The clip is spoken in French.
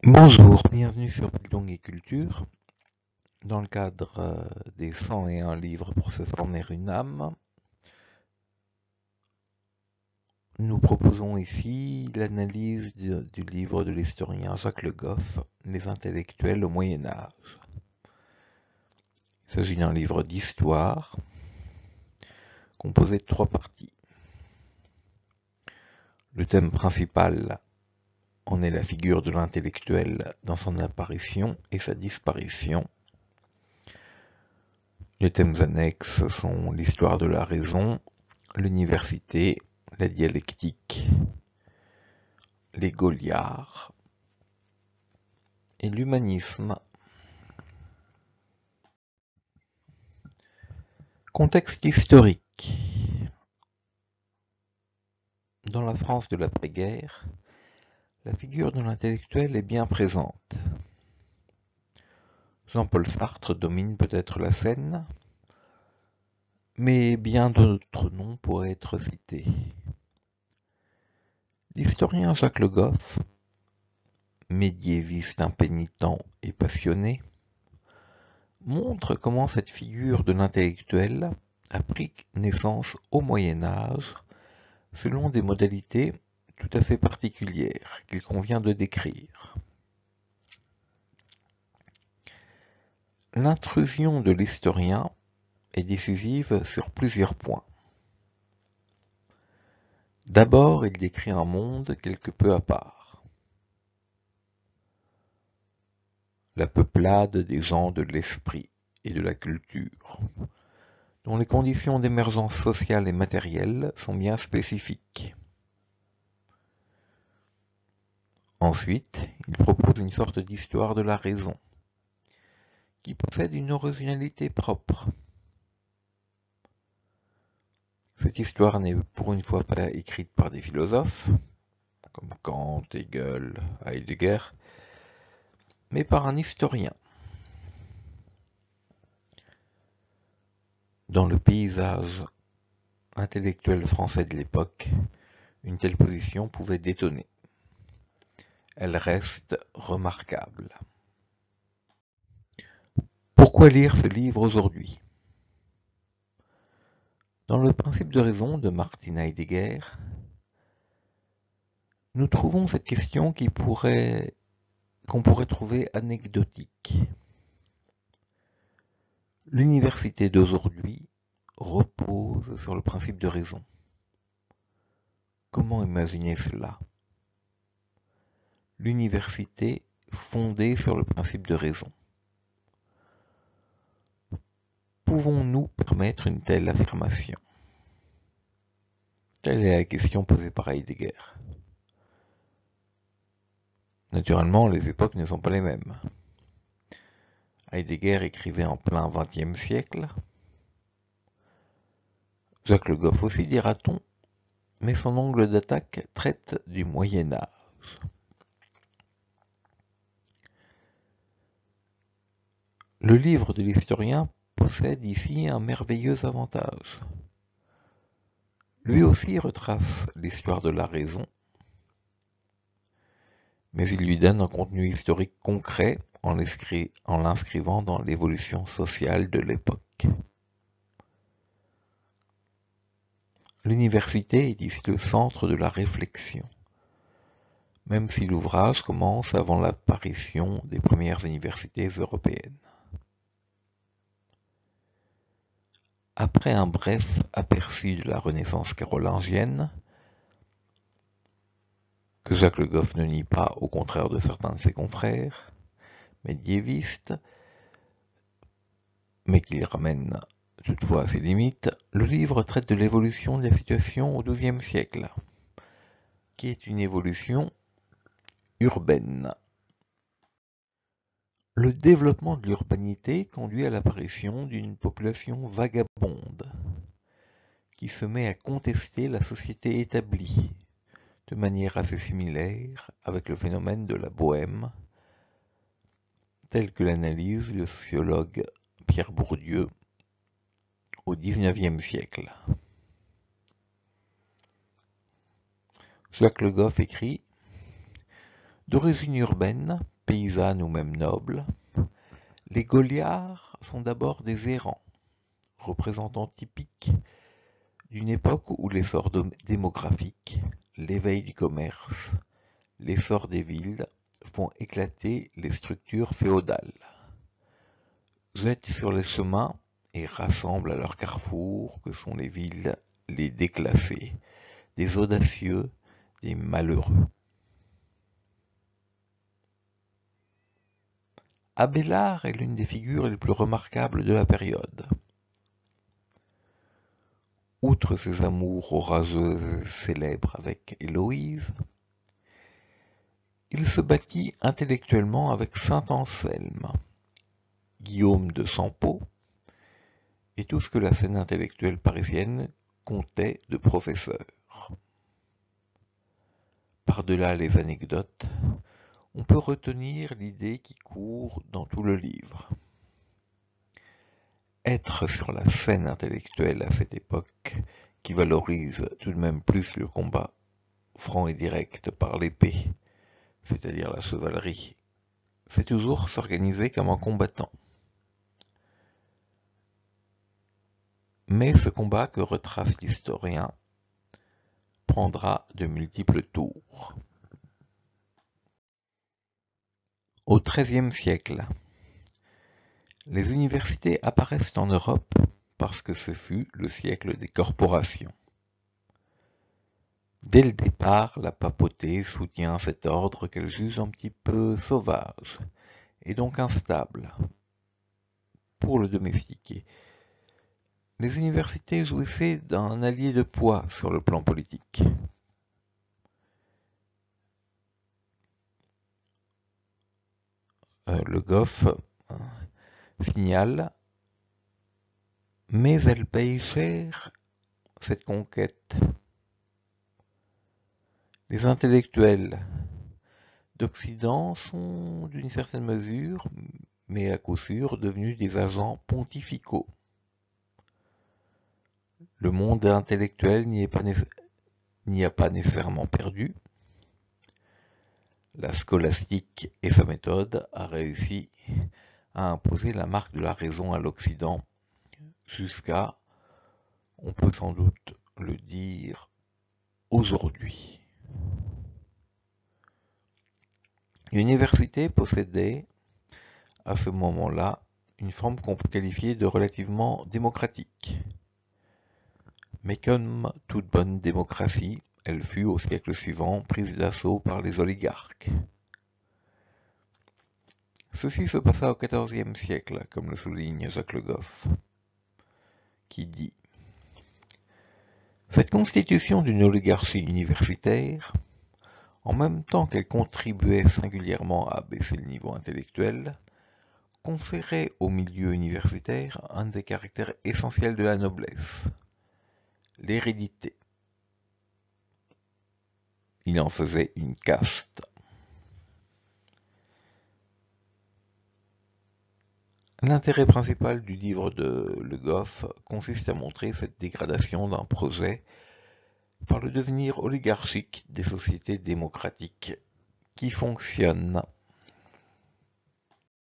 Bonjour, bienvenue sur Bildung et Culture. Dans le cadre des 101 livres pour se former une âme, nous proposons ici l'analyse du livre de l'historien Jacques Le Goff, Les intellectuels au Moyen Âge. Il s'agit d'un livre d'histoire composé de 3 parties. Le thème principal en est la figure de l'intellectuel dans son apparition et sa disparition. Les thèmes annexes sont l'histoire de la raison, l'université, la dialectique, les Goliards et l'humanisme. Contexte historique. Dans la France de l'après-guerre, la figure de l'intellectuel est bien présente. Jean-Paul Sartre domine peut-être la scène, mais bien d'autres noms pourraient être cités. L'historien Jacques Le Goff, médiéviste impénitent et passionné, montre comment cette figure de l'intellectuel a pris naissance au Moyen Âge selon des modalités tout à fait particulières qu'il convient de décrire. L'intrusion de l'historien est décisive sur plusieurs points. D'abord, il décrit un monde quelque peu à part. La peuplade des gens de l'esprit et de la culture, dont les conditions d'émergence sociale et matérielle sont bien spécifiques. Ensuite, il propose une sorte d'histoire de la raison, qui possède une originalité propre. Cette histoire n'est pour une fois pas écrite par des philosophes, comme Kant, Hegel, Heidegger, mais par un historien. Dans le paysage intellectuel français de l'époque, une telle position pouvait détonner. Elle reste remarquable. Pourquoi lire ce livre aujourd'hui ? Dans le principe de raison de Martin Heidegger, nous trouvons cette question qu'on pourrait trouver anecdotique. L'université d'aujourd'hui repose sur le principe de raison. Comment imaginer cela ? L'université fondée sur le principe de raison. Pouvons-nous permettre une telle affirmation ? Telle est la question posée par Heidegger. Naturellement, les époques ne sont pas les mêmes. Heidegger écrivait en plein XXe siècle. Jacques Le Goff aussi, dira-t-on, mais son angle d'attaque traite du Moyen Âge. Le livre de l'historien possède ici un merveilleux avantage. Lui aussi retrace l'histoire de la raison, mais il lui donne un contenu historique concret en l'inscrivant dans l'évolution sociale de l'époque. L'université est ici le centre de la réflexion, même si l'ouvrage commence avant l'apparition des premières universités européennes. Après un bref aperçu de la Renaissance carolingienne, que Jacques Le Goff ne nie pas, au contraire de certains de ses confrères médiévistes, mais qu'il ramène toutefois à ses limites, le livre traite de l'évolution de la situation au XIIe siècle, qui est une évolution urbaine. Le développement de l'urbanité conduit à l'apparition d'une population vagabonde, qui se met à contester la société établie, de manière assez similaire avec le phénomène de la bohème, tel que l'analyse le sociologue Pierre Bourdieu au XIXe siècle. Jacques Le Goff écrit : D'origine urbaine, paysanne ou même noble, les Gauliards sont d'abord des errants, représentants typiques d'une époque où l'essor démographique, l'éveil du commerce, l'essor des villes font éclater les structures féodales, jettent sur les chemins et rassemblent à leur carrefour que sont les villes les déclassés, des audacieux, des malheureux. Abélard est l'une des figures les plus remarquables de la période. Outre ses amours orageuses et célèbres avec Héloïse, il se battit intellectuellement avec saint Anselme, Guillaume de Sampo et tout ce que la scène intellectuelle parisienne comptait de professeurs. Par-delà les anecdotes, on peut retenir l'idée qui court dans tout le livre. Être sur la scène intellectuelle à cette époque, qui valorise tout de même plus le combat franc et direct par l'épée, c'est-à-dire la chevalerie, c'est toujours s'organiser comme un combattant. Mais ce combat que retrace l'historien prendra de multiples tours. Au XIIIe siècle, les universités apparaissent en Europe parce que ce fut le siècle des corporations. Dès le départ, la papauté soutient cet ordre qu'elle juge un petit peu sauvage et donc instable pour le domestiquer. Les universités jouissaient d'un allié de poids sur le plan politique. Le Goff signale, mais elle paye cher cette conquête. Les intellectuels d'Occident sont d'une certaine mesure, mais à coup sûr, devenus des agents pontificaux. Le monde intellectuel n'y a pas nécessairement perdu. La scolastique et sa méthode a réussi à imposer la marque de la raison à l'Occident jusqu'à, on peut sans doute le dire, aujourd'hui. L'université possédait, à ce moment-là, une forme qu'on peut qualifier de relativement démocratique. Mais comme toute bonne démocratie, elle fut au siècle suivant prise d'assaut par les oligarques. Ceci se passa au XIVe siècle, comme le souligne Jacques Le Goff, qui dit « Cette constitution d'une oligarchie universitaire, en même temps qu'elle contribuait singulièrement à abaisser le niveau intellectuel, conférait au milieu universitaire un des caractères essentiels de la noblesse, l'hérédité. Il en faisait une caste. » L'intérêt principal du livre de Le Goff consiste à montrer cette dégradation d'un projet par le devenir oligarchique des sociétés démocratiques qui fonctionnent.